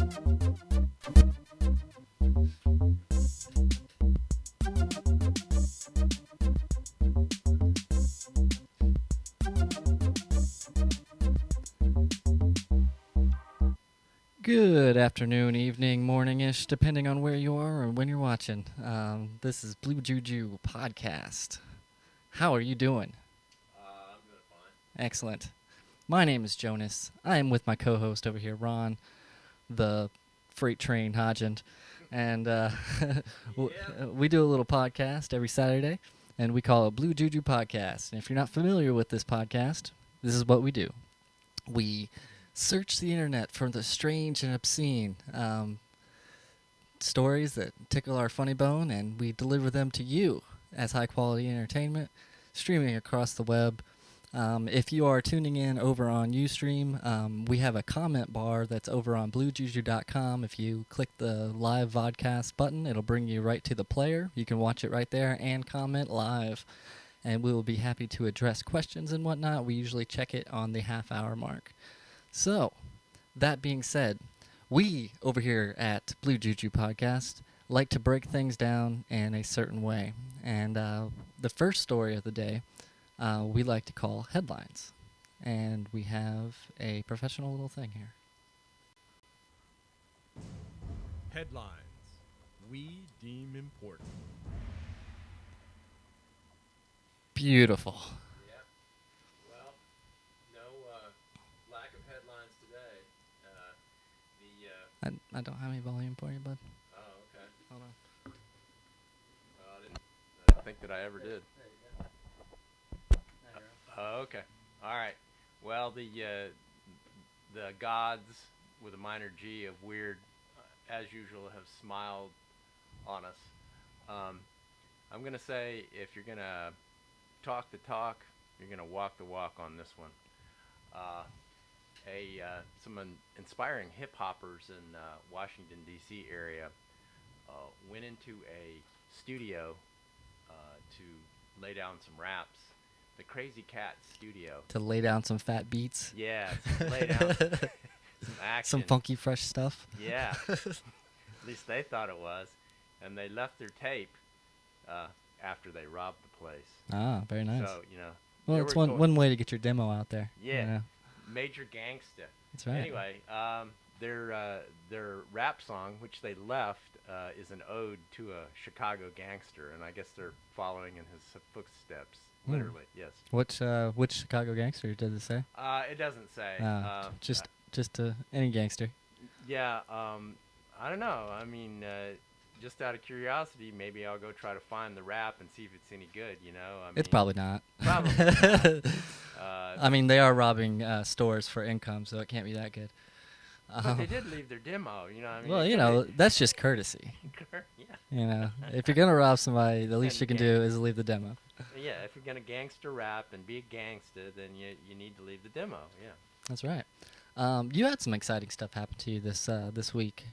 Good afternoon, evening, morning-ish, depending on where you are or when you're watching. This is Blue Juju Podcast. How are you doing? I'm doing fine. Excellent. My name is Jonas. I am with my co-host over here, Ron, the freight train Hodgend. And we do a little podcast every Saturday, and we call it Blue Juju Podcast. And if you're not familiar with this podcast, this is what we do. We search the internet for the strange and obscene stories that tickle our funny bone, and we deliver them to you as high-quality entertainment, streaming across the web. If you are tuning in over on Ustream, we have a comment bar that's over on bluejuju.com. If you click the live vodcast button, it'll bring you right to the player. You can watch it right there and comment live, and we will be happy to address questions and whatnot. We usually check it on the half-hour mark. So, that being said, we over here at Blue Juju Podcast like to break things down in a certain way. And the first story of the day we like to call headlines. And we have a professional little thing here. Headlines we deem important. Beautiful. Yep. Well, no lack of headlines today. I don't have any volume for you, bud. Oh, okay. Hold on. I didn't think that I ever did. Oh, okay. All right. Well, the gods with a minor G of weird, as usual, have smiled on us. I'm gonna say if you're gonna talk the talk, you're gonna walk the walk on this one. Some inspiring hip hoppers in Washington D.C. area went into a studio to lay down some raps. The Crazy Cat Studio. To lay down some fat beats. Yeah, lay down some action. Some funky, fresh stuff. Yeah. At least they thought it was. And they left their tape after they robbed the place. Ah, very nice. So, well, it's one way to get your demo out there. Yeah. You know? Major gangsta. That's right. Anyway, their rap song, which they left, is an ode to a Chicago gangster, and I guess they're following in his footsteps. Literally, yes. Which Chicago gangster did it say? It doesn't say. Just any gangster. Yeah. I don't know. I mean, just out of curiosity, maybe I'll go try to find the rap and see if it's any good. I mean, it's probably not. Probably not. I memean, they are robbing stores for income, so it can't be that good. But they did leave their demo. I mean. Well, that's just courtesy. Yeah. If you're gonna rob somebody, the least you can do is leave the demo. Yeah, if you're gonna gangster rap and be a gangster, then you need to leave the demo. Yeah. That's right. You had some exciting stuff happen to you this week.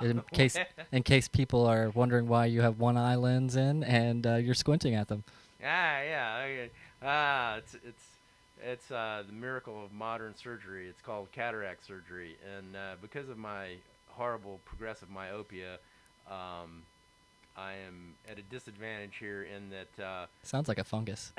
In case people are wondering why you have one eye lens in and you're squinting at them. Yeah. It's the miracle of modern surgery. It's called cataract surgery, and because of my horrible progressive myopia, I am at a disadvantage here in that. Sounds like a fungus.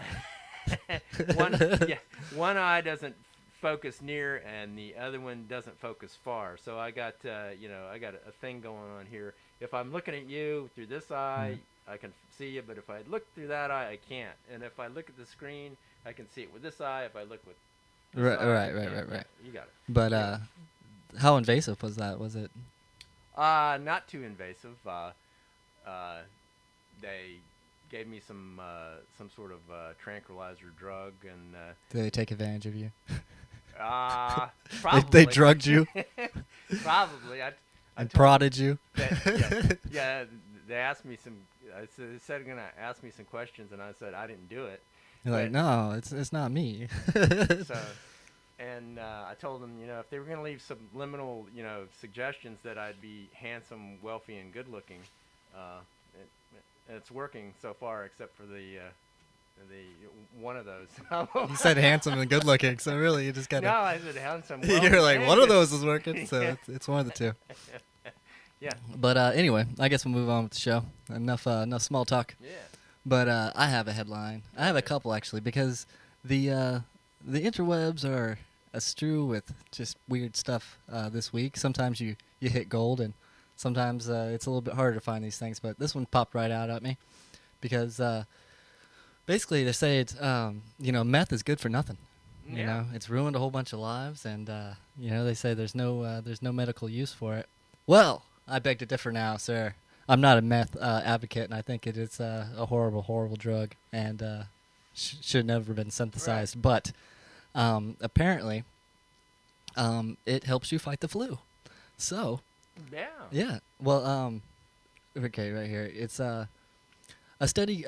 One eye doesn't focus near, and the other one doesn't focus far. So I got I got a thing going on here. If I'm looking at you through this eye, I can see you, but if I look through that eye, I can't. And if I look at the screen, I can see it with this eye. If I look with this eye, right. You got it. But how invasive was that? Was it? Not too invasive. They gave me some sort of tranquilizer drug, and did they take advantage of you? Probably. They drugged you. Probably. And prodded you. Yeah. They asked me some. They said they're gonna ask me some questions, and I said I didn't do it. You're like, no, it's not me. I told them, if they were gonna leave subliminal, suggestions that I'd be handsome, wealthy, and good-looking, it's working so far, except for the one of those. You said handsome and good looking, so really you just No, gotta. I said handsome. Well, You're like, one of good. those is working, so it's one of the two. Yeah. But anyway, I guess we'll move on with the show. Enough small talk. Yeah. But I have a headline. I have a couple actually, because the interwebs are astrew with just weird stuff this week. Sometimes you hit gold, and sometimes it's a little bit harder to find these things. But this one popped right out at me because basically they say it's meth is good for nothing. You Yeah. know, it's ruined a whole bunch of lives, and they say there's no medical use for it. Well, I beg to differ now, sir. I'm not a meth advocate, and I think it is a horrible, horrible drug, and should never have been synthesized. Right. But apparently, it helps you fight the flu. So, Yeah. yeah. Well, okay, right here. It's a study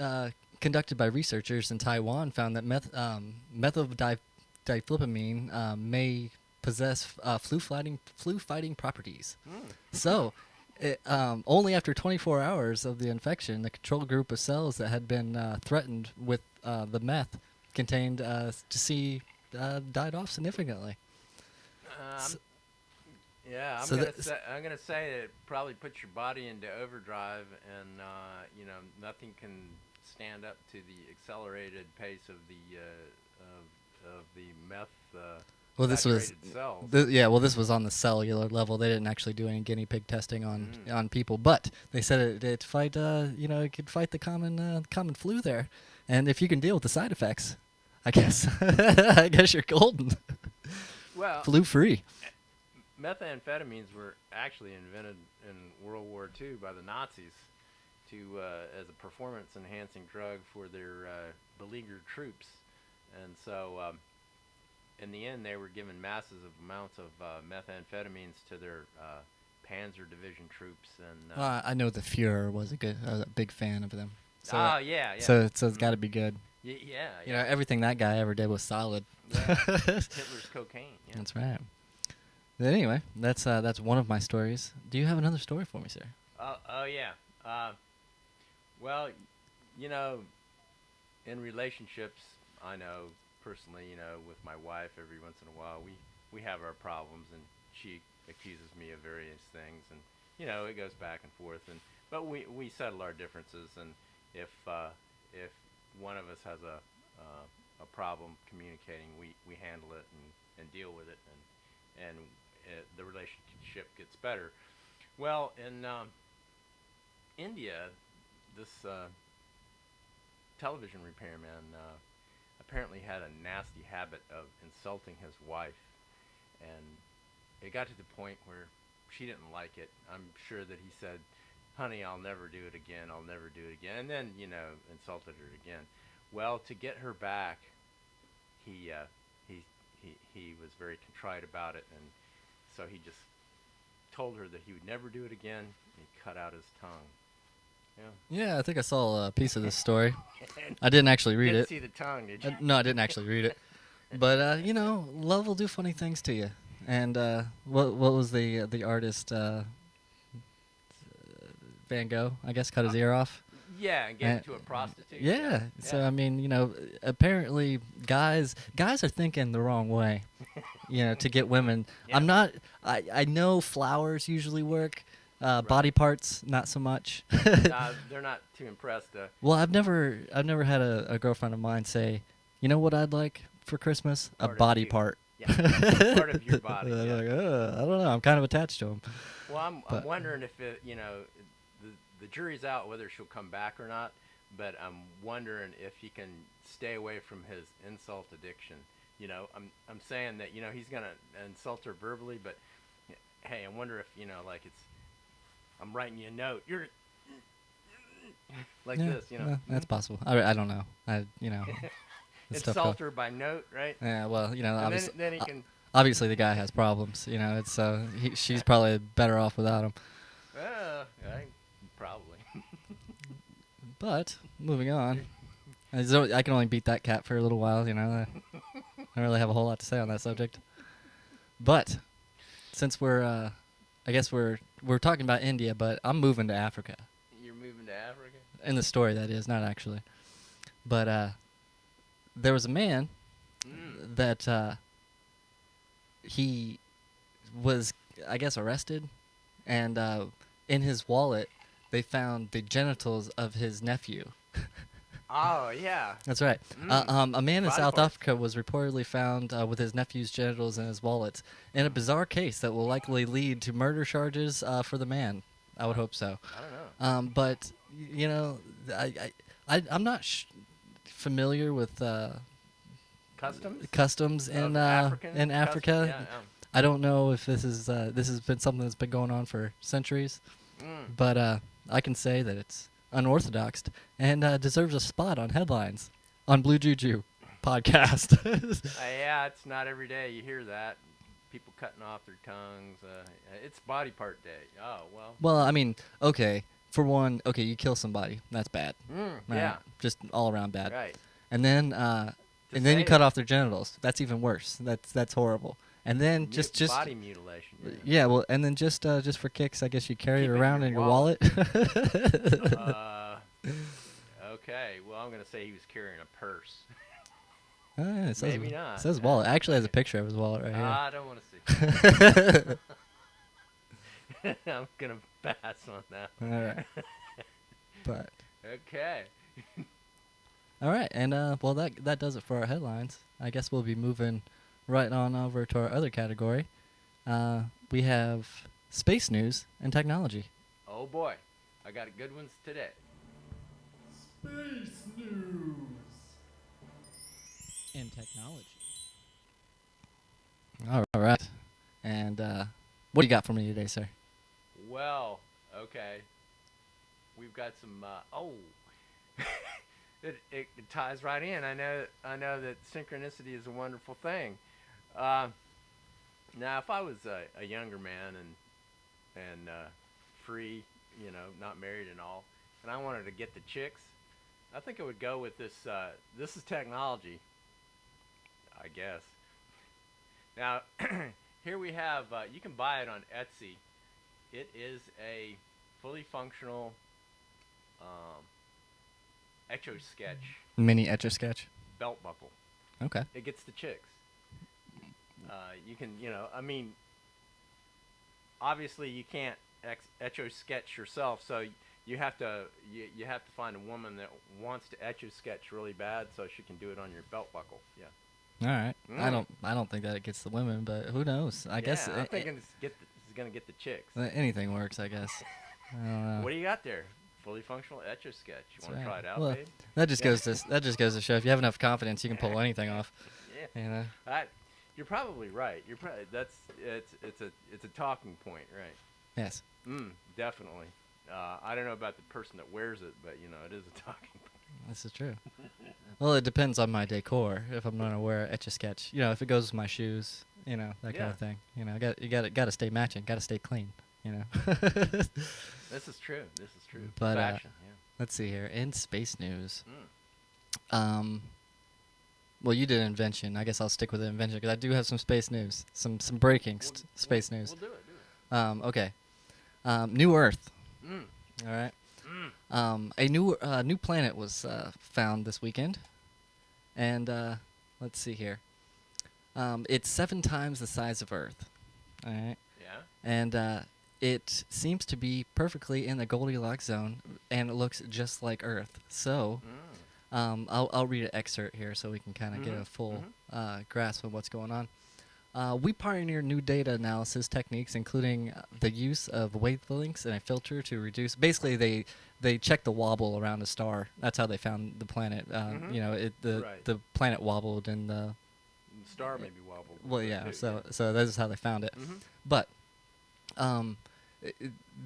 conducted by researchers in Taiwan found that methylphenidate may possess flu-fighting properties. So, only after 24 hours of the infection, the control group of cells that had been threatened with the meth contained died off significantly. Um, yeah, so I'm gonna say that it probably puts your body into overdrive, and nothing can stand up to the accelerated pace of the meth. Well, this was saturated cells. Well, this was on the cellular level. They didn't actually do any guinea pig testing on people, but they said it fight it could fight the common flu there, and if you can deal with the side effects, I guess I guess you're golden. Well, Flu free. methamphetamines were actually invented in World War II by the Nazis as a performance-enhancing drug for their beleaguered troops, and so. In the end, they were given massive amounts of methamphetamines to their Panzer Division troops, and I know the Fuhrer was a big fan of them. So, yeah. So it's got to be good. Yeah. You know, everything that guy ever did was solid. Yeah. Hitler's cocaine. Yeah. That's right. But anyway, that's one of my stories. Do you have another story for me, sir? Oh yeah. Well, in relationships, I know personally, with my wife, every once in a while, we have our problems, and she accuses me of various things, and it goes back and forth, but we settle our differences, and if one of us has a problem communicating, we handle it and deal with it, and the relationship gets better. Well, in India, this television repairman apparently had a nasty habit of insulting his wife, and it got to the point where she didn't like it. I'm sure that he said, "Honey, I'll never do it again. I'll never do it again," and then insulted her again. Well, to get her back, he was very contrite about it, and so he just told her that he would never do it again. And he cut out his tongue. Yeah, I think I saw a piece of this story. I didn't actually read Didn't it. see the tongue, did you? No, I didn't actually read it. But love will do funny things to you. And what was the artist Van Gogh? I guess cut his ear off. Yeah, and gave it to a prostitute. Yeah. So I mean, apparently guys are thinking the wrong way. To get women. Yeah. I know flowers usually work. Body parts, not so much. They're not too impressed. Well, I've never had a girlfriend of mine say, "You know what I'd like for Christmas? A Part of body you. part." Yeah, part of your body. I'm Yeah. like, I don't know. I'm kind of attached to him. Well, I'm But- wondering if the jury's out whether she'll come back or not. But I'm wondering if he can stay away from his insult addiction. I'm saying that he's gonna insult her verbally, but hey, I wonder if I'm writing you a note. You're like Yeah, this, that's possible. I don't know. It's tough insult her by note, right? Yeah, well, And obviously, then he can. obviously the guy has problems. It's she's probably better off without him. Probably. But moving on, I can only beat that cat for a little while. I don't really have a whole lot to say on that subject. But since we're I guess we're talking about India, but I'm moving to Africa. You're moving to Africa? In the story, that is, not actually. But there was a man Mm. that he was, I guess, arrested, and in his wallet they found the genitals of his nephew. Oh yeah. That's right. A man in Body South parts. Africa was reportedly found with his nephew's genitals in his wallet in a bizarre case that will likely lead to murder charges for the man. I would hope so. I don't know. But you know, I'm not familiar with customs Of in African Africa. customs? Yeah, I don't know if this has been something that's been going on for centuries, but I can say that it's unorthodox and deserves a spot on headlines on Blue Juju podcast. Yeah, it's not every day you hear that. People cutting off their tongues. It's body part day. Oh well. Well, I mean, okay, for one, okay, you kill somebody, that's bad. Right? Yeah. Just all around bad. Right. And then you say cut it. off their genitals. That's even worse. That's horrible. And then just body mutilation. yeah, well, and then just for kicks, I guess you carry Keep it it in around your in your wallet. wallet. Okay. Well, I'm gonna say he was carrying a purse. It says, Maybe not. It says wallet. Actually, has a picture of his wallet right here. I don't want to see. I'm gonna pass on that. All right. But Okay. all right, and well, that does it for our headlines. I guess we'll be moving right on over to our other category. We have space news and technology. Oh boy, I got good ones today. Space news. And technology. All right, and what do you got for me today, sir? Well, okay. We've got some. It ties right in. I know that synchronicity is a wonderful thing. Now, if I was a younger man and free, not married and all, and I wanted to get the chicks, I think I would go with this. This is technology, I guess. Now, here we have. You can buy it on Etsy. It is a fully functional Etch-a-Sketch Mini Etch-a-Sketch. belt buckle. Okay. It gets the chicks. You can, I mean, obviously you can't Etch-a-Sketch yourself, so you have to you have to find a woman that wants to Etch-a-Sketch really bad, so she can do it on your belt buckle. Yeah. All right. I don't think that it gets the women, but who knows? I guess I'm thinking it's gonna get the chicks. anything works. I guess. I don't know. What do you got there? Fully functional Etch-a-Sketch. You want to try it out, Well, babe? that just goes to show if you have enough confidence, you can pull anything off. Yeah. You know. You're probably right. You're probably it's a talking point, right? Yes. Definitely. I don't know about the person that wears it, but it is a talking point. This is true. Well, it depends on my decor. If I'm gonna wear Etch-a-Sketch, if it goes with my shoes, that kind Yeah. of thing. You got to stay matching. Got to stay clean. This is true. But, Fashion. Let's see here. In space news, Yeah. well, you did invention. I guess I'll stick with the invention because I do have some space news, some breaking space news. We'll do it. Okay. New Earth. Mm. All right. Mm. A new planet was found this weekend, and let's see here. It's 7 times the size of Earth. All right. Yeah. And it seems to be perfectly in the Goldilocks zone, and it looks just like Earth. So, I'll read an excerpt here so we can kind of get a full grasp of what's going on. We pioneer new data analysis techniques, including the use of wavelengths and a filter to reduce. Basically, they checked the wobble around a star. That's how they found the planet. Right. The planet wobbled, and the The star maybe wobbled. a well, bit yeah. too, So this is how they found it. But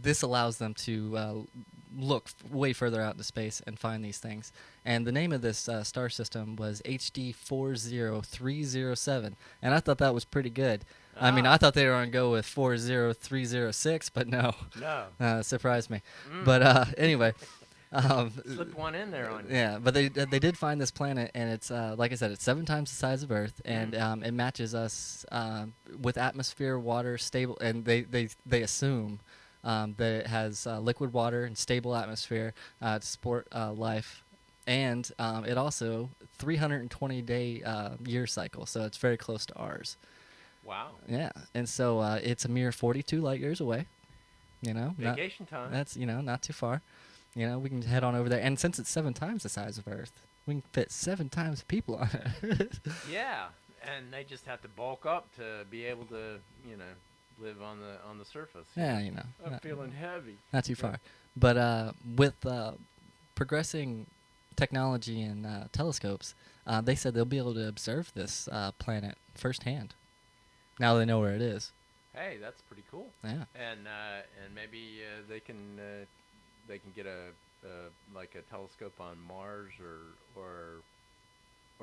this allows them to look way further out into space and find these things. And the name of this star system was HD 40307, and I thought that was pretty good. I mean, I thought they were going to go with 40306, but no. No. Surprised me. But anyway. Slipped one in there on you. Yeah, but they did find this planet, and it's like I said, it's 7 times the size of Earth, and it matches us with atmosphere, water, stable, and they assume that it has liquid water and stable atmosphere to support life and it also 320-day year cycle, so it's very close to ours. Wow. Yeah, and so it's a mere 42 light years away. Vacation time. That's not too far. We can head on over there, and since it's 7 times the size of Earth, we can fit 7 times people on it. Yeah, and they just have to bulk up to be able to, live on the surface. Yeah, I'm not, feeling heavy. not too far. But with progressing technology and telescopes, they said they'll be able to observe this planet firsthand. Now they know where it is. Hey, that's pretty cool. Yeah. And maybe they can get like a telescope on Mars or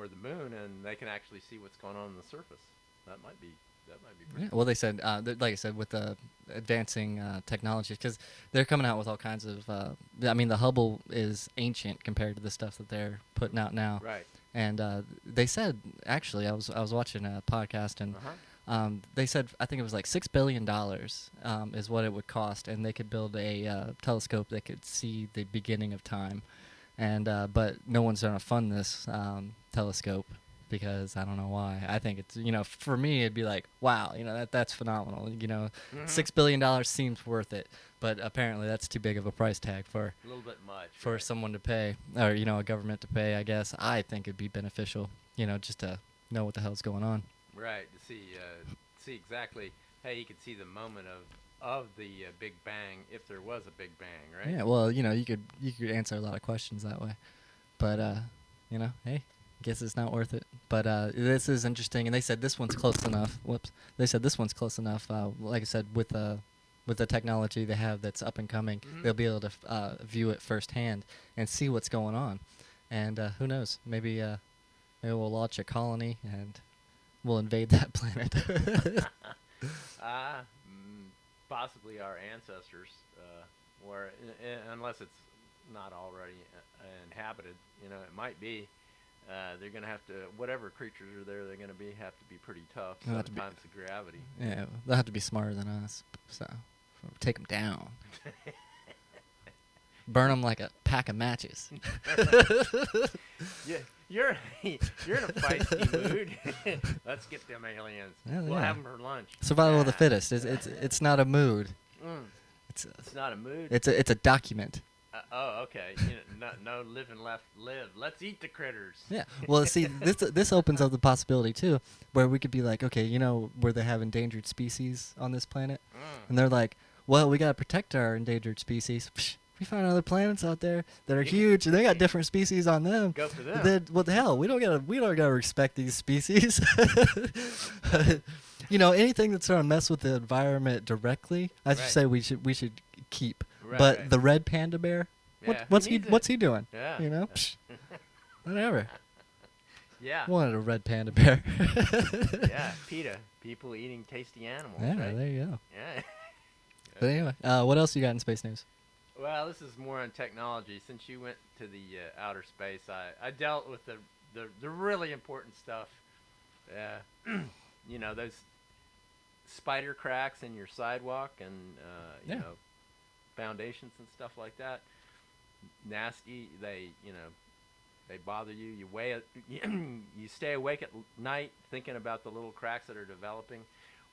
the moon, and they can actually see what's going on the surface. That might be pretty Yeah. cool. Well, they said, like I said, with the advancing technology, because they're coming out with all kinds of. The Hubble is ancient compared to the stuff that they're putting out now. Right. And they said, actually, I was watching a podcast, and they said, I think it was like $6 billion is what it would cost, and they could build a telescope that could see the beginning of time. And but no one's going to fund this telescope because I don't know why. I think it's, for me, it'd be like, wow, that's phenomenal. $6 billion seems worth it, but apparently that's too big of a price tag for A little bit much. for right. someone to pay, or a government to pay. I guess I think it'd be beneficial, just to know what the hell's going on. Right, to see exactly. Hey, you could see the moment of the Big Bang, if there was a Big Bang, right? Yeah, well, you could answer a lot of questions that way, but hey, guess it's not worth it. But this is interesting, and they said this one's close enough. Whoops, they said this one's close enough. Like I said, with the technology they have that's up and coming, they'll be able to view it firsthand and see what's going on. And who knows? Maybe we'll launch a colony and we'll invade that planet. Possibly our ancestors, or unless it's not already inhabited, it might be. They're gonna have to, whatever creatures are there, they're gonna have to be pretty tough. They'll have to 7 be- times the gravity. Yeah, they'll have to be smarter than us. So take them down. Burn them like a pack of matches. Yeah, you're in a feisty mood. Let's get them aliens. Yeah, We'll yeah. have them for lunch. Survival of the Yeah. fittest. It's not a mood. It's It's not a mood. it's a document. Oh, okay. No live and left live. Let's eat the critters. Yeah. Well, see, this opens up the possibility too, where we could be like, okay, where they have endangered species on this planet, and they're like, well, we gotta protect our endangered species. Psh, we found other planets out there that are huge, and they got different species on them. Go for them. Then what the hell? We don't gotta respect these species. Anything that's gonna mess with the environment directly, I should Right. say we should keep. Right, But right. the red panda bear, Yeah, what's who he needs what's it? he doing? Yeah. Psh, whatever. Yeah. Wanted a red panda bear. Yeah. PETA. People eating tasty animals. Yeah, right? there you go. Yeah. But anyway, what else you got in space news? Well, this is more on technology. Since you went to the outer space, I dealt with the really important stuff. Those spider cracks in your sidewalk and Yeah. foundations and stuff like that. Nasty. They bother you. You stay awake at night thinking about the little cracks that are developing.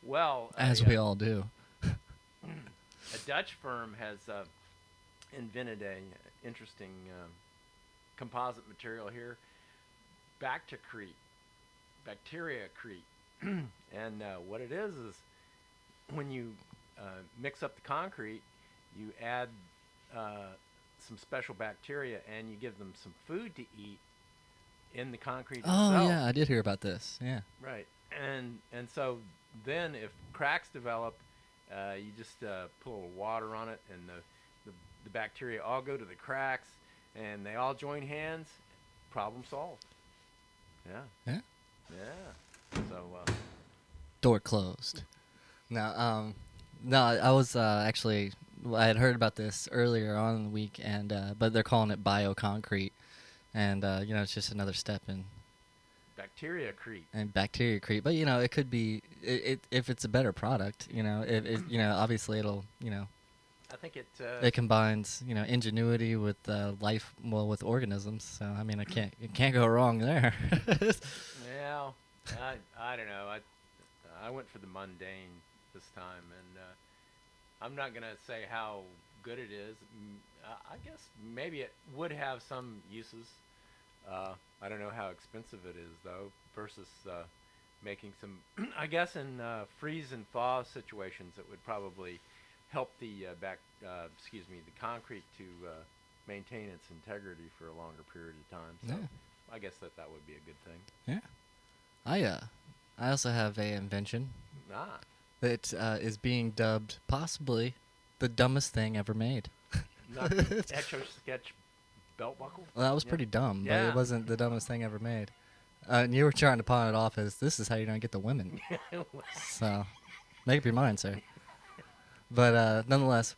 Well, As we all do. a Dutch firm has invented a interesting composite material here, Bacteriacrete. And what it is when you mix up the concrete, you add some special bacteria and you give them some food to eat in the concrete Oh itself. yeah, I did hear about this. Yeah. Right. And so then if cracks develop, you just put a little water on it, and the bacteria all go to the cracks, and they all join hands. Problem solved. Yeah. Yeah. Yeah. So Door closed. No, I was actually, I had heard about this earlier on in the week, and but they're calling it bioconcrete, and it's just another step in Bacteriacrete. and Bacteriacrete. But it could be if it's a better product. Obviously it'll I think it. It combines, ingenuity with life, well, with organisms. So I mean, it can't go wrong there. Yeah, I don't know. I went for the mundane this time, and I'm not gonna say how good it is. I guess maybe it would have some uses. I don't know how expensive it is though, versus making some. I guess in freeze and thaw situations, it would probably help the the concrete to maintain its integrity for a longer period of time. So Yeah. I guess that would be a good thing. Yeah. I also have a invention Ah, that is being dubbed possibly the dumbest thing ever made. not Etch-a-Sketch belt buckle. Well, that was Yeah. pretty dumb, but Yeah. it wasn't the dumbest thing ever made. And you were trying to pawn it off as this is how you're gonna get the women. So, make up your mind, sir. But nonetheless,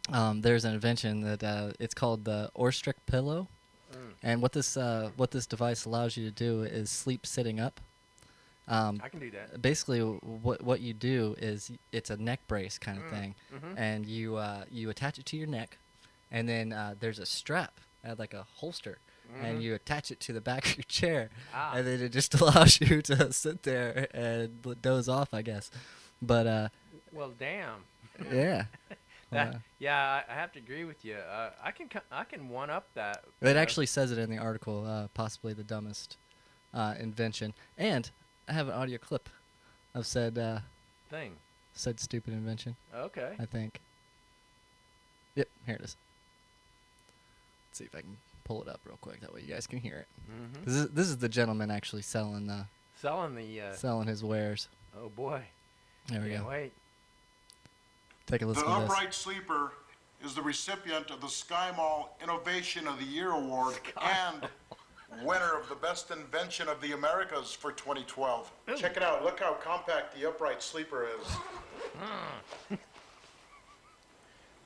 there's an invention that it's called the Orstrick pillow, and what this device allows you to do is sleep sitting up. I can do that. Basically, what you do is it's a neck brace kind of thing, and you attach it to your neck, and then there's a strap, like a holster, and you attach it to the back of your chair, and then it just allows you to sit there and doze off, I guess. But Well, damn. yeah. Yeah, I have to agree with you. I can one up that. It actually says it in the article, possibly the dumbest invention. And I have an audio clip of said thing. stupid invention, Okay. I think. Yep, here it is. Let's see if I can pull it up real quick. That way you guys can hear it. Mm-hmm. This is the gentleman actually selling Selling the. selling his wares. Oh boy. There we Can't go. wait. Take a listen The to this. Upright Sleeper is the recipient of the Sky Mall Innovation of the Year Award and winner of the Best Invention of the Americas for 2012. Check it out. Look how compact the Upright Sleeper is.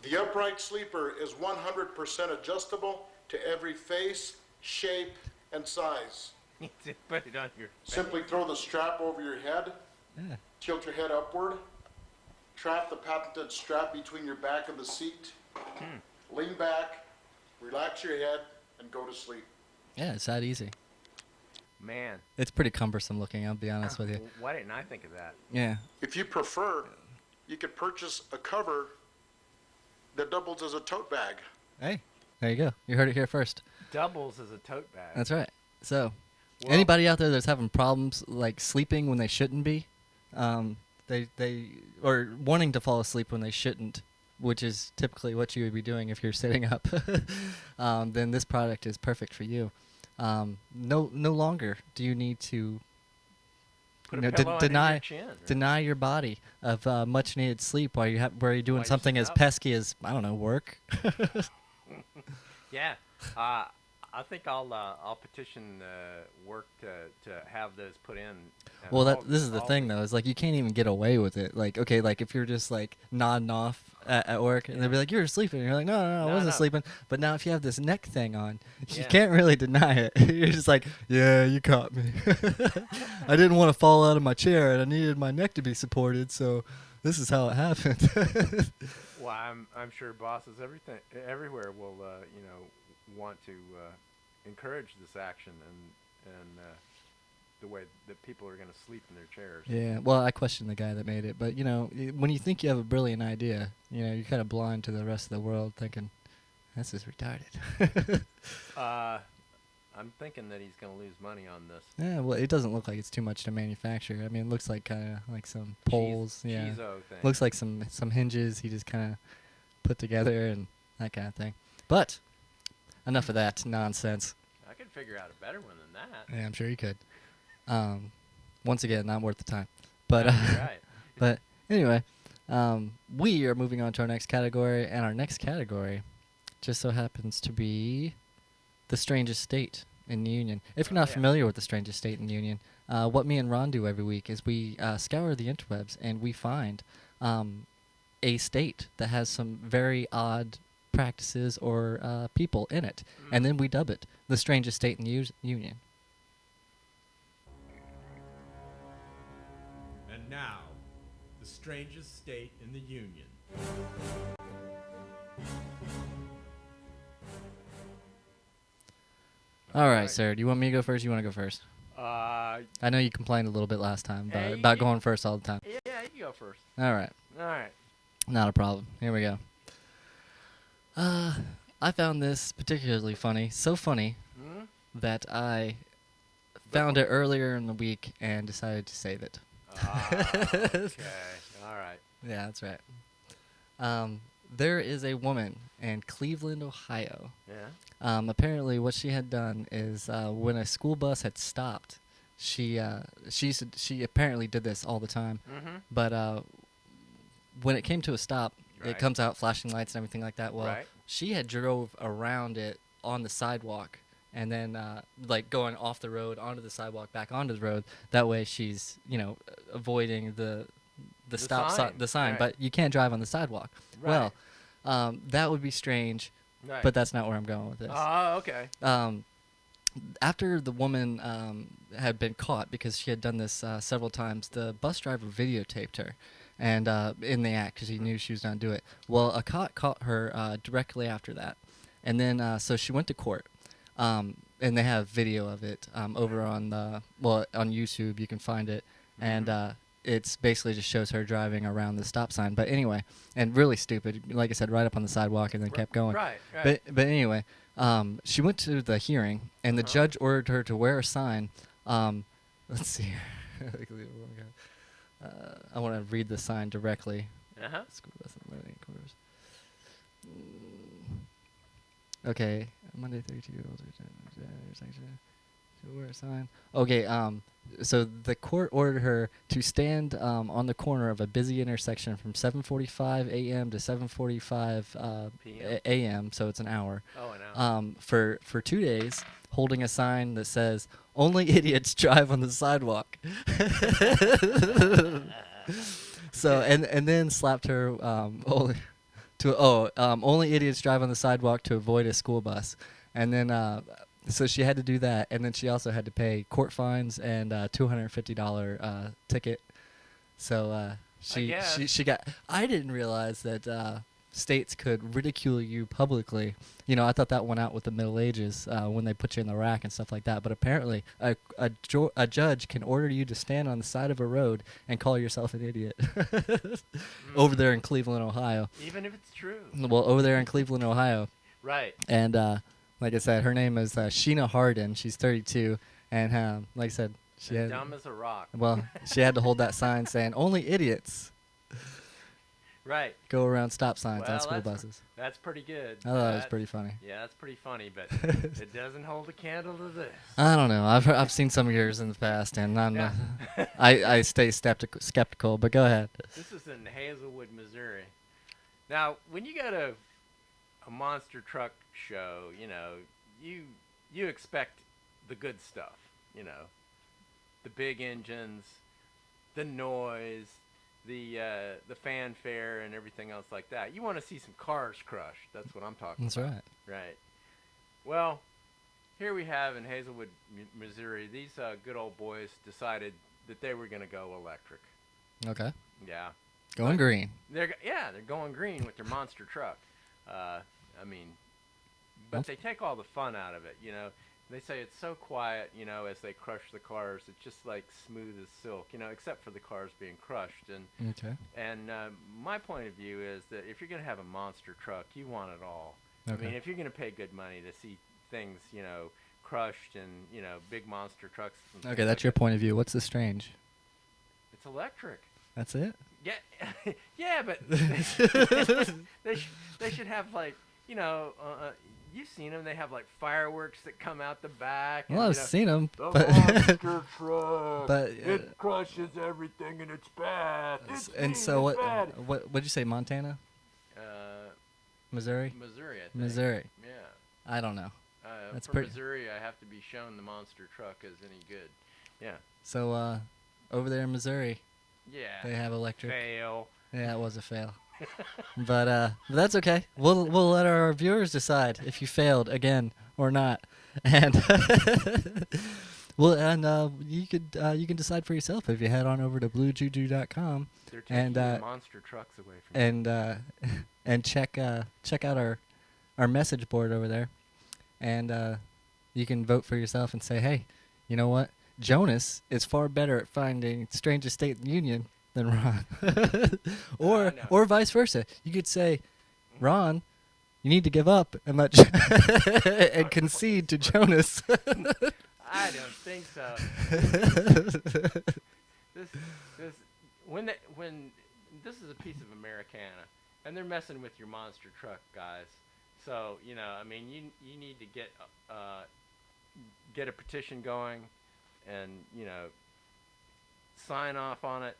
The Upright Sleeper is 100% adjustable to every face, shape, and size. Put it on your. Simply throw the strap over your head, Yeah. tilt your head upward, trap the patented strap between your back and the seat, lean back, relax your head, and go to sleep. Yeah, it's that easy. Man. It's pretty cumbersome looking, I'll be honest with you. Why didn't I think of that? Yeah. If you prefer, you could purchase a cover that doubles as a tote bag. Hey, there you go. You heard it here first. Doubles as a tote bag. That's right. So, Well- anybody out there that's having problems like sleeping when they shouldn't be, they or wanting to fall asleep when they shouldn't, which is typically what you would be doing if you're sitting up, then this product is perfect for you. No longer do you need to Put a you know, pillow under deny your chin. or- deny your body of much needed sleep while where you're doing While you're something sitting as up. pesky as, I don't know, work. Yeah. I think I'll petition work to have those put in. and Well, all- this is the all thing though, is like you can't even get away with it. Like, okay, like if you're just like nodding off at work, and they'll be like, "You were sleeping," and you're like, "No, I wasn't No. sleeping." But now, if you have this neck thing on, you Yeah. can't really deny it. You're just like, "Yeah, you caught me. I didn't want to fall out of my chair, and I needed my neck to be supported, so this is how it happened." Well, I'm sure bosses everywhere will want to encourage this action and the way that people are going to sleep in their chairs. Yeah, well, I question the guy that made it, but when you think you have a brilliant idea, you're kind of blind to the rest of the world, thinking, "This is retarded." I'm thinking that he's going to lose money on this. Yeah, well, it doesn't look like it's too much to manufacture. I mean, it looks like kind of like some poles. Yeah, Cheezo thing. looks like some hinges he just kind of put together and that kind of thing. But enough of that nonsense. I could figure out a better one than that. Yeah, I'm sure you could. Once again, not worth the time. But That's right. but anyway, we are moving on to our next category, and our next category just so happens to be the strangest state in the union. If you're not yeah. familiar with the strangest state in the union, what me and Ron do every week is we scour the interwebs and we find a state that has some very odd practices or people in it, and then we dub it the strangest state in the union. And now, the strangest state in the Union. All right, sir. Do you want me to go first? You want to go first? I know you complained a little bit last time Hey, about going first all the time. Yeah, you go first. All right. All right. Not a problem. Here we go. I found this particularly funny. So funny Hmm? that I found it earlier in the week and decided to save it. Okay. All right. Yeah, that's right. There is a woman in Cleveland, Ohio. Yeah. Apparently, what she had done is when a school bus had stopped, she apparently did this all the time. Mm-hmm. But when it came to a stop, Right. it comes out flashing lights and everything like that. Well, Right. she had drove around it on the sidewalk and then like going off the road onto the sidewalk back onto the road. That way, she's avoiding the stop sign, the sign. right. But you can't drive on the sidewalk. Right. Well, that would be strange. Right. But that's not where I'm going with this. Oh, okay. After the woman had been caught because she had done this several times, the bus driver videotaped her, and in the act because he knew she was going to do it. Well, a cop caught her directly after that, and then so she went to court, and they have video of it over on on YouTube. You can find it, and it's basically just shows her driving around the stop sign. But anyway, and really stupid. Like I said, right up on the sidewalk, and then kept going. Right. Right. But anyway, she went to the hearing, and the judge ordered her to wear a sign. Let's see. I want to read the sign directly. Uh-huh. School bus and loading quarters. Okay, Monday 32. Wear a sign. Okay. So the court ordered her to stand on the corner of a busy intersection from 7:45 a.m. to 7:45 PM? a.m. So it's an hour. Oh, I know. For 2 days, holding a sign that says "Only idiots drive on the sidewalk." So and then slapped her only idiots drive on the sidewalk to avoid a school bus, and then so she had to do that, and then she also had to pay court fines and $250 ticket. So she got. I didn't realize that states could ridicule you publicly. I thought that went out with the Middle Ages when they put you in the rack and stuff like that. But apparently, a judge can order you to stand on the side of a road and call yourself an idiot. Over there in Cleveland, Ohio. Even if it's true. Well, over there in Cleveland, Ohio. Right. And like I said, her name is Sheena Harden. She's 32, and like I said, she had Dumb as a rock. she had to hold that sign saying "Only idiots Right. go around stop signs Well, on school buses." That's pretty good. I thought it was pretty funny. Yeah, that's pretty funny, but it doesn't hold a candle to this. I don't know. I've seen some of yours in the past, and I'm Yeah. I stay skeptical. But go ahead. This is in Hazelwood, Missouri. Now, when you go to a monster truck show, you expect the good stuff, the big engines, the noise, the fanfare, and everything else like that. You want to see some cars crushed. That's what I'm talking That's about. right. Right. Well, here we have in Hazelwood, Missouri, these good old boys decided that they were going to go electric. Okay. Yeah. Going green. They're going green with their monster truck. But they take all the fun out of it, They say it's so quiet, as they crush the cars. It's just like smooth as silk, except for the cars being crushed. Okay. And my point of view is that if you're going to have a monster truck, you want it all. Okay. I mean, if you're going to pay good money to see things, crushed and, big monster trucks. And Okay, things that's like your that, point of view. What's the strange? It's electric. That's it? Yeah, yeah, but they should have like you've seen them. They have like fireworks that come out the back. Well, and, I've seen them, the but monster truck. but It crushes everything and it's bad. It's and mean, so it's bad. what'd you say? Montana, Missouri, Missouri, I think. Missouri. Yeah. I don't know. That's for pretty- Missouri, I have to be shown the monster truck is any good. Yeah. So over there in Missouri, Yeah. they have electric. Fail. Yeah, it was a fail. But that's okay. We'll let our viewers decide if you failed again or not. And Well, and you can decide for yourself if you head on over to bluejuju.com They're taking and the monster trucks away from you. and and check out our message board over there, and you can vote for yourself and say, hey, you know what? Jonas is far better at finding strangest state in the union than Ron, No. or vice versa. You could say, Ron, you need to give up and let and concede to Jonas. I don't think so. this when this is a piece of Americana, and they're messing with your monster truck, guys. So I mean, you need to get a petition going, and sign off on it.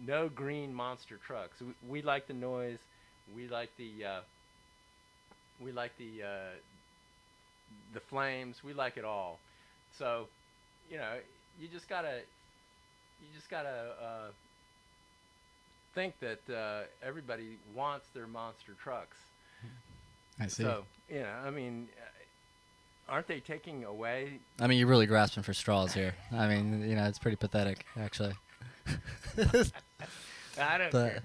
No green monster trucks. We like the noise. We like the flames. We like it all. So, you just gotta think that everybody wants their monster trucks. I see. So, I mean, aren't they taking away? I mean, you're really grasping for straws here. I mean, it's pretty pathetic, actually. I don't But- care.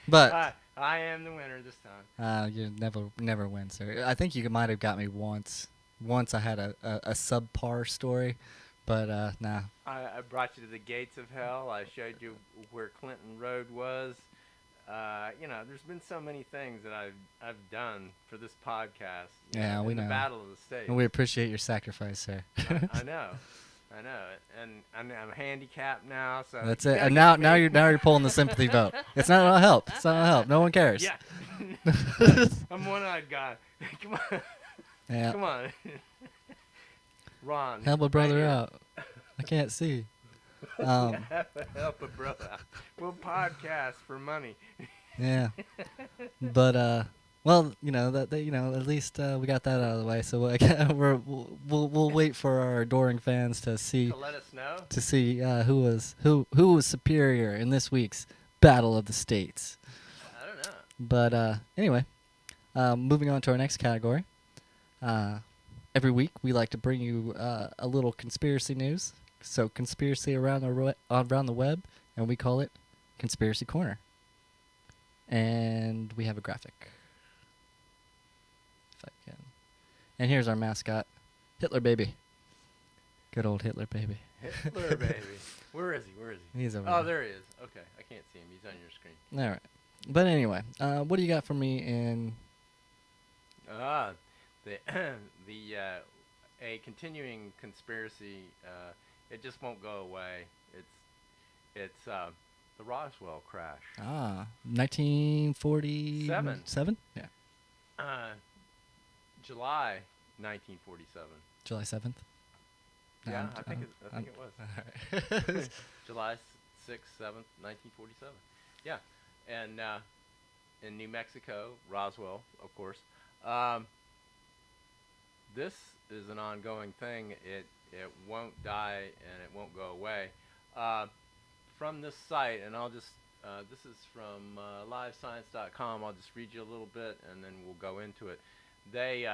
But I am the winner this time. you never win, sir. I think you might have got me once. Once I had a subpar story, but nah. I brought you to the gates of hell. I showed you where Clinton Road was. There's been so many things that I've done for this podcast. Yeah, we in know. The Battle of the States. We appreciate your sacrifice, sir. I know, and I'm handicapped now, so That's you it. gotta And get now me. you're pulling the sympathy vote. It's not gonna help. It's not gonna help. No one cares. Yeah, I'm one-eyed guy. Come on, Yeah. come on, Ron. Help a right brother here. out. I can't see. Help a brother out. We'll podcast for money. Yeah. But well, at least we got that out of the way. So we'll wait for our adoring fans to see To let us know. who was superior in this week's Battle of the States. I don't know. But anyway, moving on to our next category. Every week we like to bring you a little conspiracy news. So conspiracy around the web, and we call it Conspiracy Corner. And we have a graphic. If I can. And here's our mascot, Hitler Baby. Good old Hitler Baby. Hitler baby. Where is he? He's over Oh, there. there he is. Okay, I can't see him. He's on your screen. All right. But anyway, what do you got for me in... A continuing conspiracy. It just won't go away. It's the Roswell crash. 1947? Yeah. July 1947. July 7th? No, Yeah, I'm- I think I'm- it was. All right. July 6th, 7th, 1947. Yeah, and in New Mexico, Roswell, of course. This is an ongoing thing. It won't die and it won't go away. From this site, and I'll just this is from livescience.com. I'll just read you a little bit and then we'll go into it. They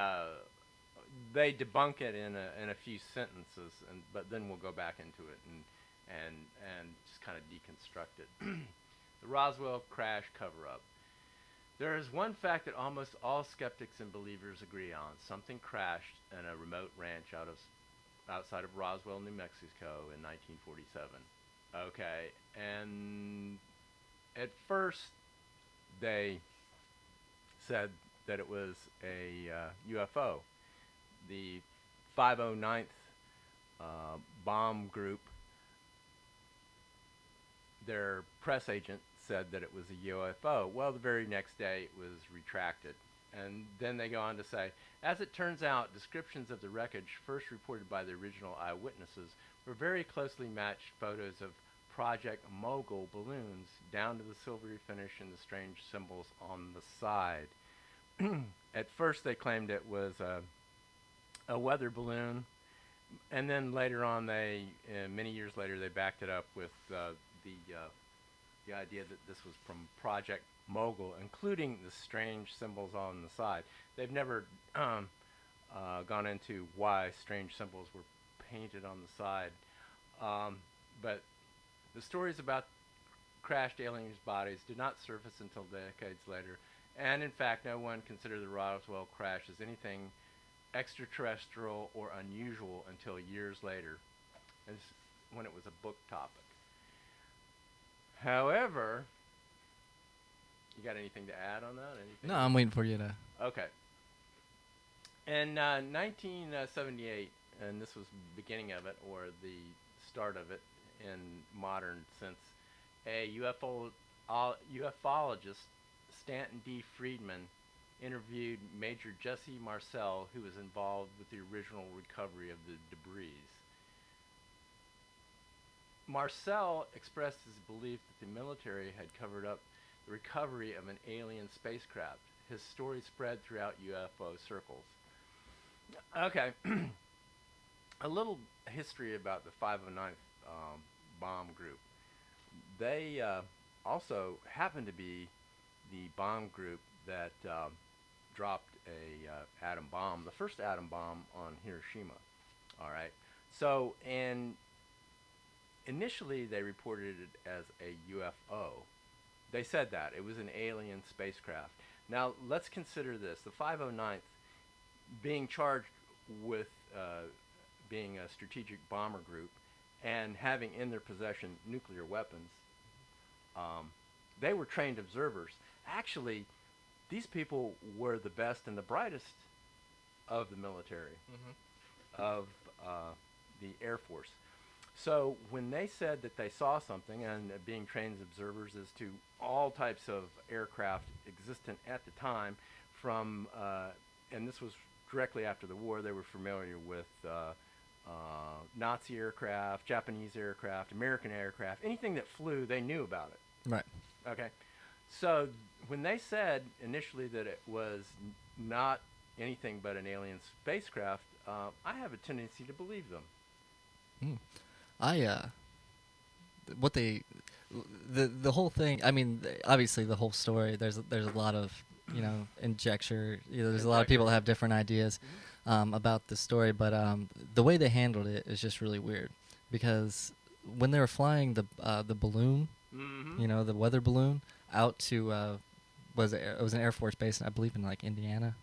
debunk it in a few sentences, but then we'll go back into it and just kind of deconstruct it. The Roswell crash cover-up. There is one fact that almost all skeptics and believers agree on. Something crashed in a remote ranch outside of Roswell, New Mexico in 1947. Okay, and at first they said that it was a UFO. The 509th bomb group, their press agent said that it was a UFO. Well, the very next day it was retracted. And then they go on to say, as it turns out, descriptions of the wreckage first reported by the original eyewitnesses were very closely matched photos of Project Mogul balloons down to the silvery finish and the strange symbols on the side. At first they claimed it was a weather balloon, and then later on many years later they backed it up with the idea that this was from Project Mogul, including the strange symbols on the side. They've never gone into why strange symbols were painted on the side. But the stories about crashed aliens' bodies did not surface until decades later, and in fact, no one considered the Roswell crash as anything extraterrestrial or unusual until years later, as when it was a book topic. However, you got anything to add on that? Anything? No, I'm waiting for you to. Okay. In 1978, and this was the beginning of it, or the start of it in modern sense, a ufologist, Stanton D. Friedman, interviewed Major Jesse Marcel, who was involved with the original recovery of the debris. Marcel expressed his belief that the military had covered up the recovery of an alien spacecraft. His story spread throughout UFO circles. Okay, a little history about the 509th bomb group. They also happened to be the bomb group that dropped a atom bomb, the first atom bomb on Hiroshima. All right, so and initially they reported it as a UFO. They said that it was an alien spacecraft. Now let's consider this: the 509th being charged with being a strategic bomber group and having in their possession nuclear weapons. They were trained observers. Actually, these people were the best and the brightest of the military, of the Air Force. So when they said that they saw something, and being trained as observers as to all types of aircraft existent at the time, from and this was directly after the war, they were familiar with Nazi aircraft, Japanese aircraft, American aircraft, anything that flew, they knew about it. Right. Okay. So when they said initially that it was not anything but an alien spacecraft, I have a tendency to believe them. What they, the whole thing. I mean, obviously the whole story. There's a lot of injecture. There's a lot of people that have different ideas about the story, but the way they handled it is just really weird, because when they were flying the balloon, the weather balloon out to it was an Air Force base, I believe in like Indiana.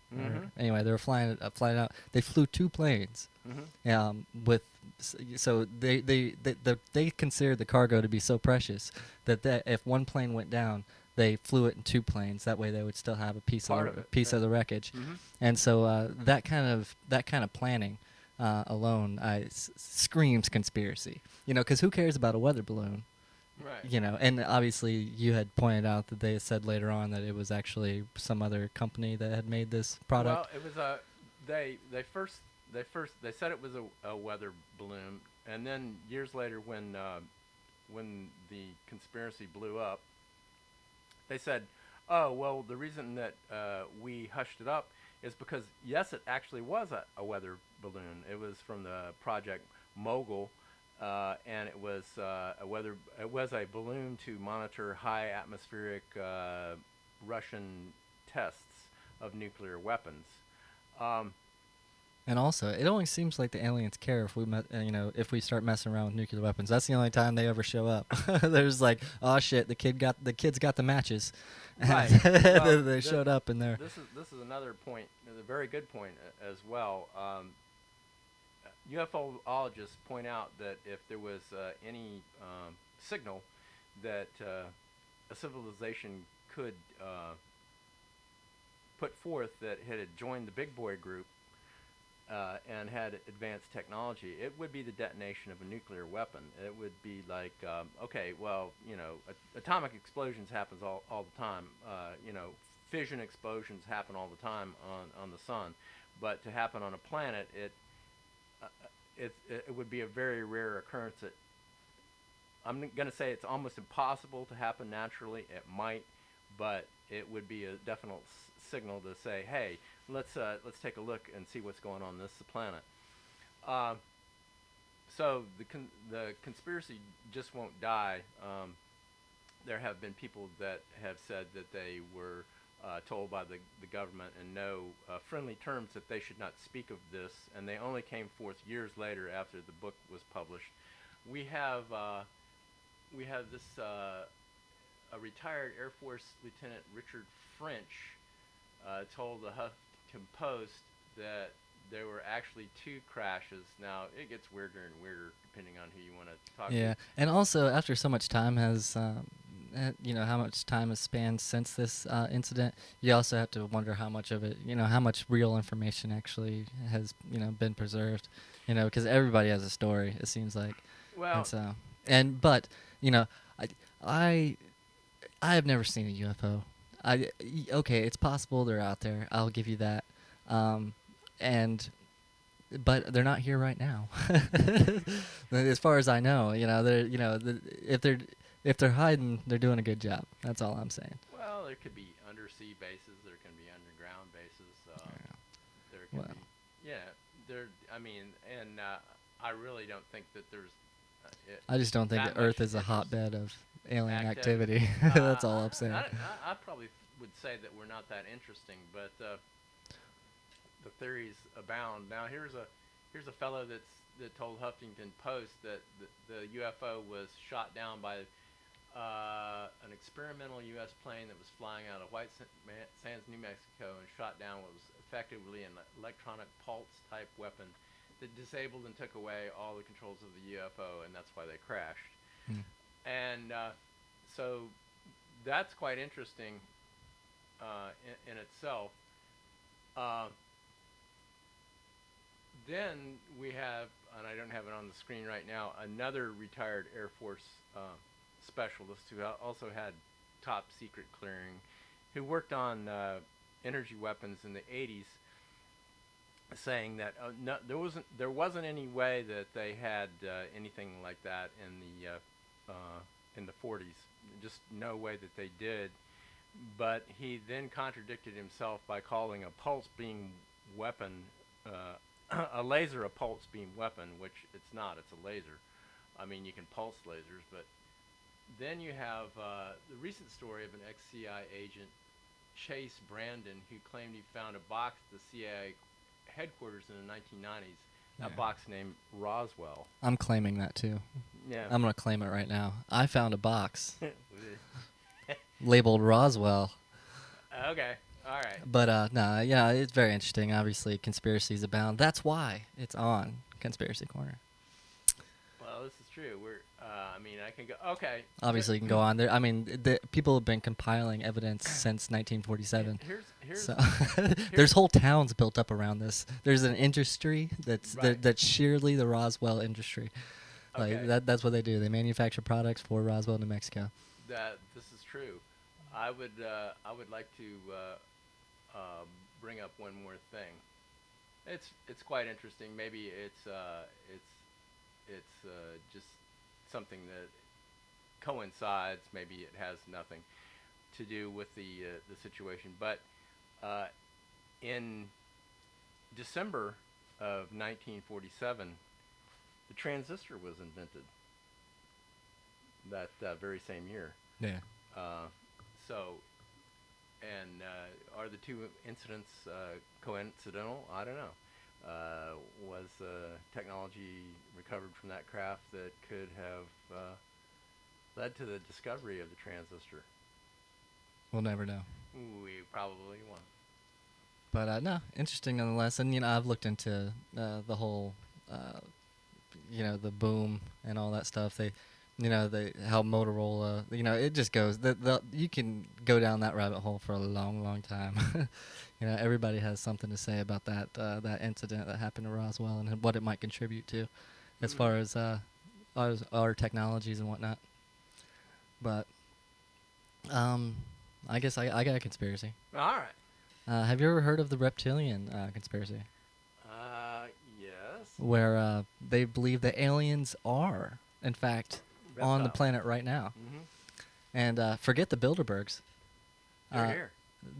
Anyway, they were flying it out. They flew two planes. So they considered the cargo to be so precious that if one plane went down, they flew it in two planes. That way, they would still have a piece of the wreckage. And so that kind of planning alone screams conspiracy. Because who cares about a weather balloon? Right. And obviously you had pointed out that they said later on that it was actually some other company that had made this product. Well, it was they said it was a weather balloon, and then years later when the conspiracy blew up, they said, oh, well, the reason that we hushed it up is because, yes, it actually was a weather balloon. It was from the Project Mogul, and it was a balloon to monitor high atmospheric Russian tests of nuclear weapons. And also, it only seems like the aliens care if we start messing around with nuclear weapons. That's the only time they ever show up. There's like, oh shit, the kids got the matches. Right. Well, they showed up in there. This is another point, a very good point as well. UFOologists point out that if there was any signal that a civilization could put forth that had joined the big boy group and had advanced technology, it would be the detonation of a nuclear weapon. It would be like, okay, well, atomic explosions happens all the time. Fission explosions happen all the time on the sun, but to happen on a planet, it would be a very rare occurrence. I'm going to say it's almost impossible to happen naturally. It might, but it would be a definite signal to say, hey, let's take a look and see what's going on this planet. So the conspiracy just won't die. There have been people that have said that they were told by the government in no friendly terms that they should not speak of this, and they only came forth years later after the book was published. We have this a retired Air Force Lieutenant Richard French told the Huffington Post that there were actually 2 crashes. Now it gets weirder and weirder depending on who you want to talk Yeah, to. and also after so much time has, how much time has spanned since this incident, you also have to wonder how much of it, how much real information actually has, been preserved, because everybody has a story. It seems like. Well, And so, but I have never seen a UFO. Okay, it's possible they're out there. I'll give you that. But they're not here right now. As far as I know, they're if they're hiding, they're doing a good job. That's all I'm saying. well, there could be undersea bases. There can be underground bases. There can Well. be, yeah. There. I mean, and I really don't think that there's. I just don't think That the Earth much is a interest- hotbed of alien activity. activity. That's all I'm saying. I probably would say that we're not that interesting, but the theories abound. Now here's a fellow that told Huffington Post that the UFO was shot down by an experimental U.S. plane that was flying out of White Sands, New Mexico, and shot down what was effectively an electronic pulse type weapon that disabled and took away all the controls of the UFO, and that's why they crashed. Hmm. And so that's quite interesting in itself. Then we have, and I don't have it on the screen right now, another retired Air Force specialist who also had top secret clearing, who worked on energy weapons in the 80s, saying that no, there wasn't any way that they had anything like that in the 40s. Just no way that they did. But he then contradicted himself by calling a pulse beam weapon a laser a pulse beam weapon, which it's not. It's a laser. I mean, you can pulse lasers, but then you have the recent story of an ex-CIA agent, Chase Brandon, who claimed he found a box at the CIA headquarters in the 1990s. That Yeah. box named Roswell. I'm claiming that too. Yeah. I'm gonna claim it right now. I found a box labeled Roswell. Okay. All right. But no, yeah, it's very interesting. Obviously, conspiracies abound. That's why it's on Conspiracy Corner. Well, this is true. I mean, I can go. Okay. Obviously, you can go on there. I mean, people have been compiling evidence since 1947. Here's So there's whole towns built up around this. There's an industry Right. that's sheerly the Roswell industry. Like Okay. that's what they do. They manufacture products for Roswell, New Mexico. that this is true. I would like to bring up one more thing. It's quite interesting. Maybe it's just something that coincides. Maybe it has nothing to do with the situation. But in December of 1947, the transistor was invented. That very same year. Yeah. And are the two incidents coincidental? I don't know. Was technology recovered from that craft that could have led to the discovery of the transistor? We'll never know. We probably won't. But no, interesting nonetheless. And I've looked into the whole, the boom and all that stuff. How Motorola, it just goes. You can go down that rabbit hole for a long, long time. Everybody has something to say about that incident that happened to Roswell and what it might contribute to, as far as our technologies and whatnot. But I guess I got a conspiracy. All right. Have you ever heard of the reptilian conspiracy? Yes. Where they believe that aliens are, in fact, on the Reptiles. planet right now. Mm-hmm. And forget the Bilderbergs. They're here.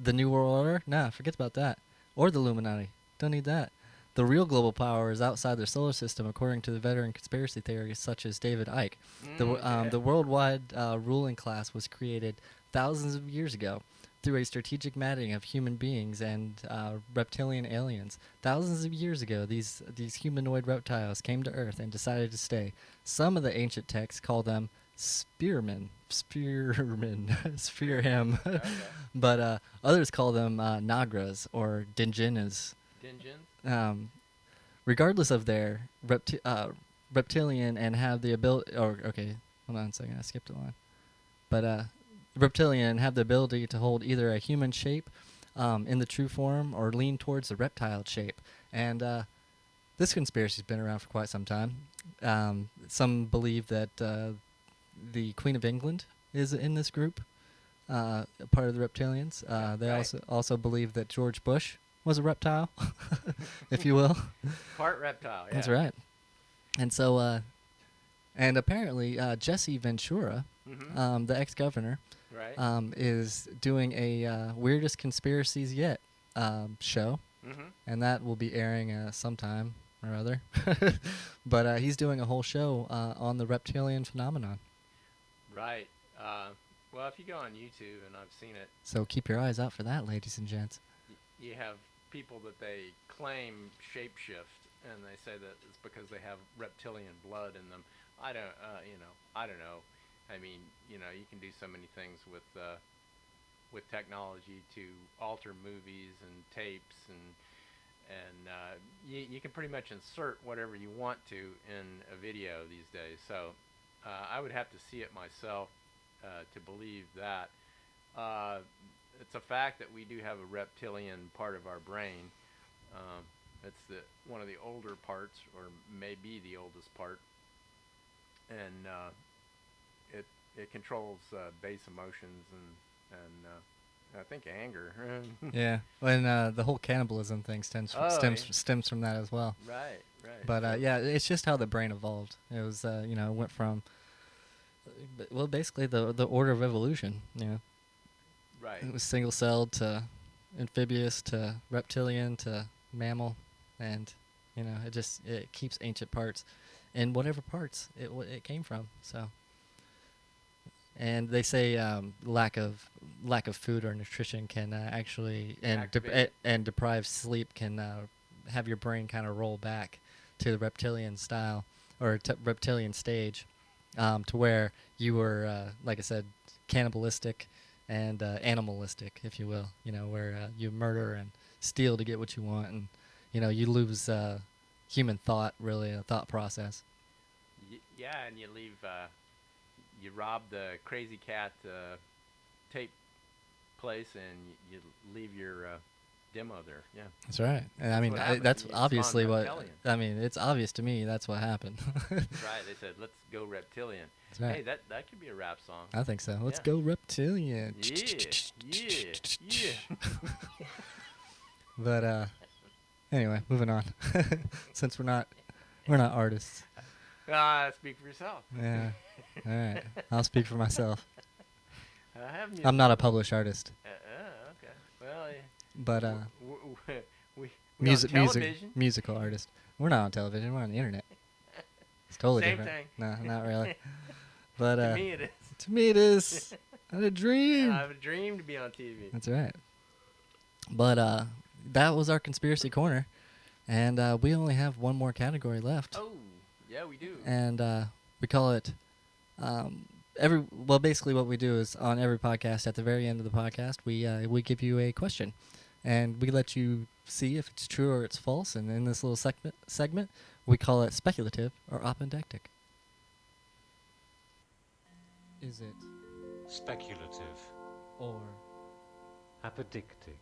The New World Order? Nah, forget about that. Or the Illuminati. Don't need that. The real global power is outside their solar system, according to the veteran conspiracy theories such as David Icke. Yeah. The worldwide ruling class was created thousands of years ago through a strategic matting of human beings and reptilian aliens. Thousands of years ago, these humanoid reptiles came to Earth and decided to stay. Some of the ancient texts call them spearmen, spearham, but others call them nagras or dinginas. Dingens? Regardless of their reptilian and have the ability, or okay, hold on a second, I skipped a line. But reptilian have the ability to hold either a human shape in the true form or lean towards the reptile shape. And this conspiracy's been around for quite some time. Some believe that the Queen of England is in this group, part of the reptilians. They Right. also believe that George Bush was a reptile, if you will. Part reptile. Yeah. That's right. And so, and apparently Jesse Ventura, Mm-hmm. the ex-governor, Right. is doing a Weirdest Conspiracies Yet show, Mm-hmm. and that will be airing sometime or other. But he's doing a whole show on the reptilian phenomenon. Right. Well, if you go on YouTube, and I've seen it, So keep your eyes out for that, ladies and gents. you have people that they claim shapeshift, and they say that it's because they have reptilian blood in them. I don't, I don't know. I mean, you can do so many things with technology to alter movies and tapes, and you can pretty much insert whatever you want to in a video these days. So I would have to see it myself to believe that. It's a fact that we do have a reptilian part of our brain. It's one of the older parts, or maybe the oldest part, and it controls base emotions and I think anger. Yeah, and the whole cannibalism thing stems from that as well. Right, right. But yeah, it's just how the brain evolved. It was it went from basically the order of evolution. right. It was single-celled to amphibious to reptilian to mammal, and it keeps ancient parts in whatever parts it came from. So, and they say lack of food or nutrition can actually Activate. and deprived sleep can have your brain kind of roll back to the reptilian style or reptilian stage, to where you were like I said, cannibalistic and animalistic, if you will. Where you murder and steal to get what you want, and you lose human thought, really, a thought process. Yeah, and you leave. You rob the Crazy Cat tape place, and you leave your demo there. Yeah. That's right. And I mean, what happened. that's You spawned obviously what. reptilian. I mean, it's obvious to me that's what happened. That's right. They said, "Let's go reptilian." That's right. Hey, that could be a rap song. I think so. Let's Yeah. go reptilian. Yeah. But anyway, moving on. Since we're not artists. Speak for yourself. Yeah. All right. I'll speak for myself. I have music. I'm not a published artist, Okay. Well, but we musical artist. We're not on television. We're on the internet. It's totally Same different. thing. No, not really. But To me, it is. to me, it is. I had a dream. I have a dream to be on TV. That's right. But that was our conspiracy corner, and we only have one more category left, Oh, yeah, we do. and we call it basically what we do is on every podcast, at the very end of the podcast, we give you a question, and we let you see if it's true or it's false. And in this little segment, we call it speculative or apodictic. Is it Speculative. or Apodictic.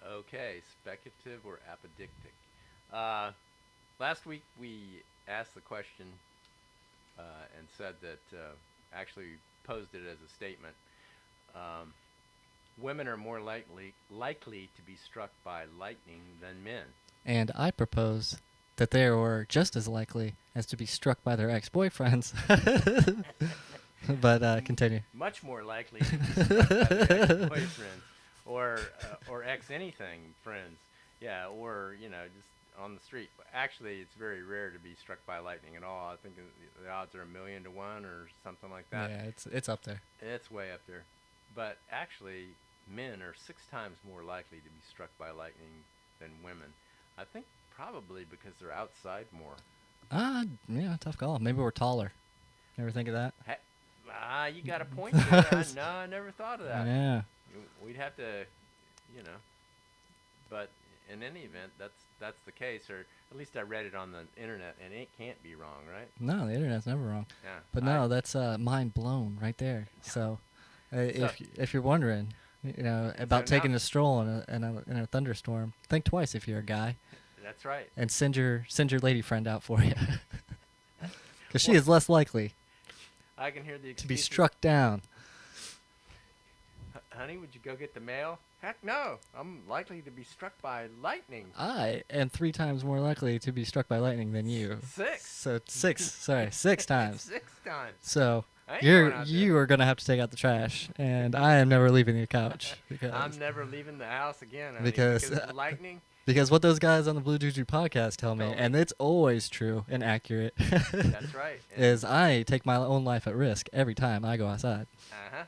Okay, speculative or apodictic. Last week we asked the question and said that, actually posed it as a statement. Women are more likely to be struck by lightning than men. And I propose that they were just as likely as to be struck by their ex-boyfriends. But continue. Much more likely to be struck by their ex-boyfriends or ex anything friends. Yeah, or just on the street. Actually, it's very rare to be struck by lightning at all. I think the odds are 1,000,000 to 1 or something like that. Yeah, it's up there. It's way up there. but actually, men are 6 times more likely to be struck by lightning than women. I think probably because they're outside more. Yeah, tough call. Maybe we're taller. Ever think of that? You got a point there. No, I never thought of that. Yeah. We'd have to, you know. But in any event, that's the case, or at least I read it on the internet, and it can't be wrong, right? No, the internet's never wrong. Yeah. But no, that's mind blown right there. So, if you're wondering, about taking a stroll in a thunderstorm, think twice if you're a guy, That's right. and send your lady friend out for you, because she is less likely I can hear the to be excuses. struck down. Honey, would you go get the mail? Heck no. I'm likely to be struck by lightning. I am 3 times more likely to be struck by lightning than you. 6. So 6 times. 6 times. So I ain't going out there. you are gonna have to take out the trash, and I am never leaving the couch because I'm never leaving the house again. Honey, Because, of lightning. because what those guys on the Blue Juju podcast tell me, Tell me. and it's always true and accurate, That's right. is I take my own life at risk every time I go outside. Uh-huh.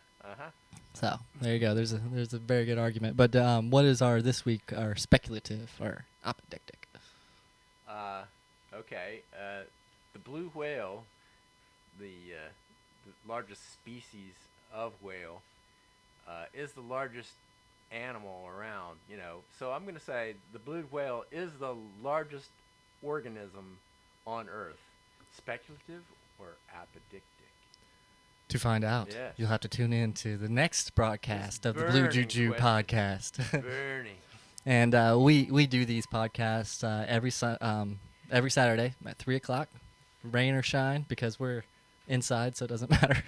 So there you go. There's a very good argument. But what is our this week our speculative or apodictic? Okay. The blue whale, the largest species of whale, is the largest animal around. So I'm going to say the blue whale is the largest organism on Earth. Speculative or apodictic? To find out, Yes. you'll have to tune in to the next broadcast of the Blue burning Juju question. podcast. Bernie. And we do these podcasts every Saturday at 3 o'clock, rain or shine, because we're inside, so it doesn't matter.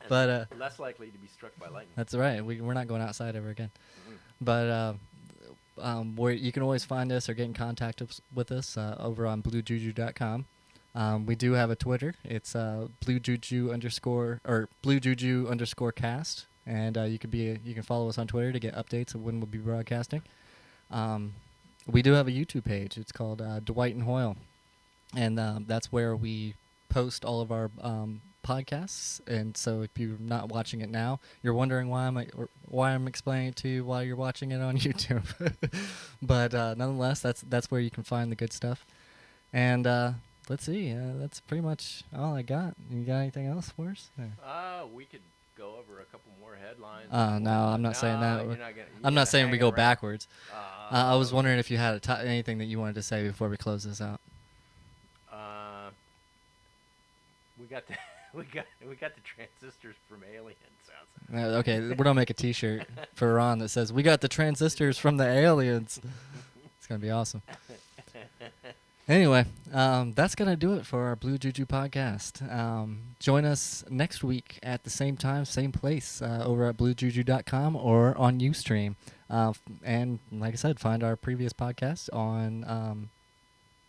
But Less likely to be struck by lightning. that's right. We're not going outside ever again. Mhm. But you can always find us or get in contact with us over on bluejuju.com. We do have a Twitter. It's bluejuju_cast, and you can follow us on Twitter to get updates of when we'll be broadcasting. We do have a YouTube page. It's called Dwight and Hoyle, and that's where we post all of our podcasts. And so if you're not watching it now, you're wondering why I'm explaining it to you while you're watching it on YouTube. But nonetheless, that's where you can find the good stuff. And let's see. That's pretty much all I got. You got anything else for us? We could go over a couple more headlines. No, I'm not saying that. You're not gonna, I'm not saying we go backwards. back. I was wondering if you had anything that you wanted to say before we close this out. We got the we got the transistors from aliens. Okay, we're gonna make a T-shirt for Ron that says "We got the transistors from the aliens." It's gonna be awesome. Anyway, that's gonna do it for our Blue Juju podcast. Join us next week at the same time, same place, over at bluejuju.com or on Ustream. And like I said, find our previous podcast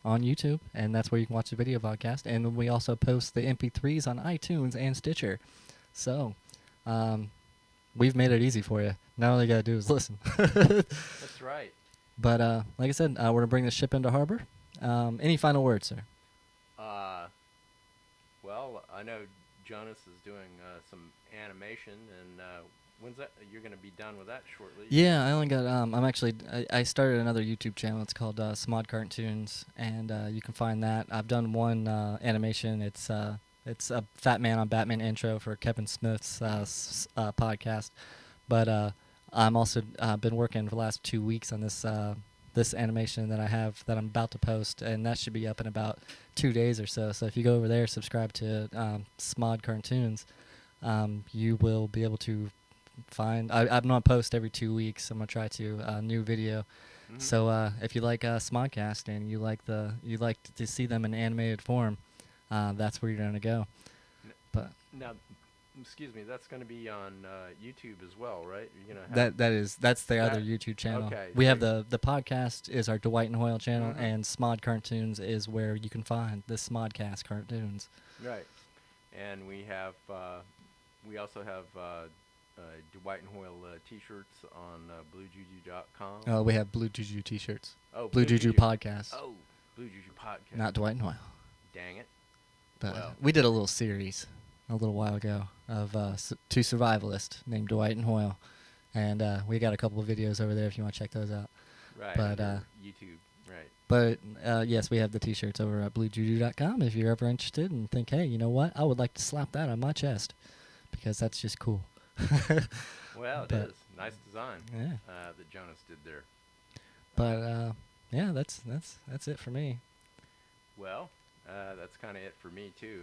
on YouTube, and that's where you can watch the video podcast. And we also post the MP3s on iTunes and Stitcher. So, we've made it easy for you. Now all you gotta do is listen. That's right. But like I said, we're gonna bring the ship into harbor. Any final words, sir? Well, I know Jonas is doing some animation, and when's that? You're going to be done with that shortly. Yeah, I only got. I started another YouTube channel. It's called Smod Cartoons, and you can find that. I've done one animation. It's a Fat Man on Batman intro for Kevin Smith's podcast. But I'm also been working for the last 2 weeks on this animation that I have that I'm about to post, and that should be up in about 2 days or so. So if you go over there, subscribe to Smod Cartoons, you will be able to find. I'm gonna post every 2 weeks. I'm gonna try to new video. Mhm. So if you like Smodcast and you like to see them in animated form, that's where you're gonna go. But Now, excuse me, that's going to be on YouTube as well, right? You're gonna have that's the other That- YouTube channel. okay, We so have the podcast is our Dwight and Hoyle channel, Mhm. and Smod Cartoons is where you can find the Smodcast cartoons. Right. And we have we also have Dwight and Hoyle T-shirts on BlueJuju.com. We have Blue Juju T-shirts. Oh, Blue Juju podcast, Oh, Blue Juju podcast. not Dwight and Hoyle. Dang it. But Well. we did a little series a little while ago of two survivalists named Dwight and Hoyle, and we got a couple of videos over there if you want to check those out. Right. But, under YouTube. Right. But yes, we have the T-shirts over at BlueJuju.com if you're ever interested and think, hey, you know what? I would like to slap that on my chest because that's just cool. Well, it But- is nice design Yeah. that Jonas did there. But yeah, that's it for me. Well, that's kind of it for me too.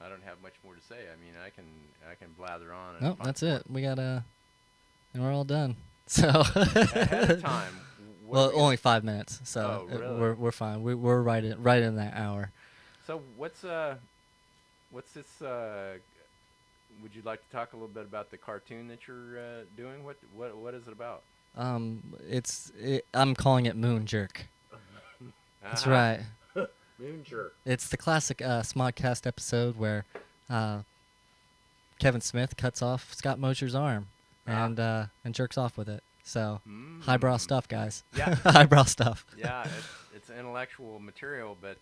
I don't have much more to say. I mean, I can blather on. And Nope, talk that's more. it. We got and we're all done. So Ahead of time. what Well, are we gonna- only 5 minutes, so Oh, really? we're fine. We're right in that hour. So what's this? Would you like to talk a little bit about the cartoon that you're doing? What is it about? I'm calling it Moon Jerk. That's right. Moon jerk. It's the classic Smodcast episode where Kevin Smith cuts off Scott Mosher's arm and jerks off with it. So highbrow stuff, guys. Yeah. Highbrow stuff. Yeah, it's intellectual material, but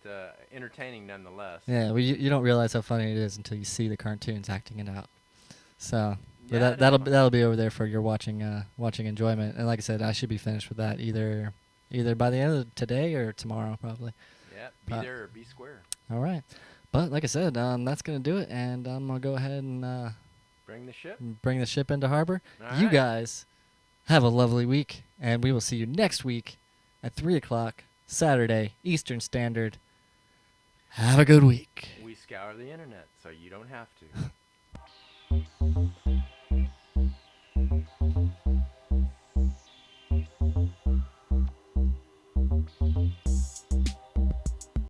entertaining nonetheless. Yeah, well, you don't realize how funny it is until you see the cartoons acting it out. So but Yeah, it is that'll be over there for your watching enjoyment. And like I said, I should be finished with that either by the end of today or tomorrow probably. Yeah, be But- there or be square. All right. But like I said, that's gonna do it, and I'm gonna go ahead and Bring the ship. bring the ship into harbor. All You right. guys have a lovely week, and we will see you next week at 3:00 Saturday Eastern Standard. Have a good week. We scour the internet, so you don't have to.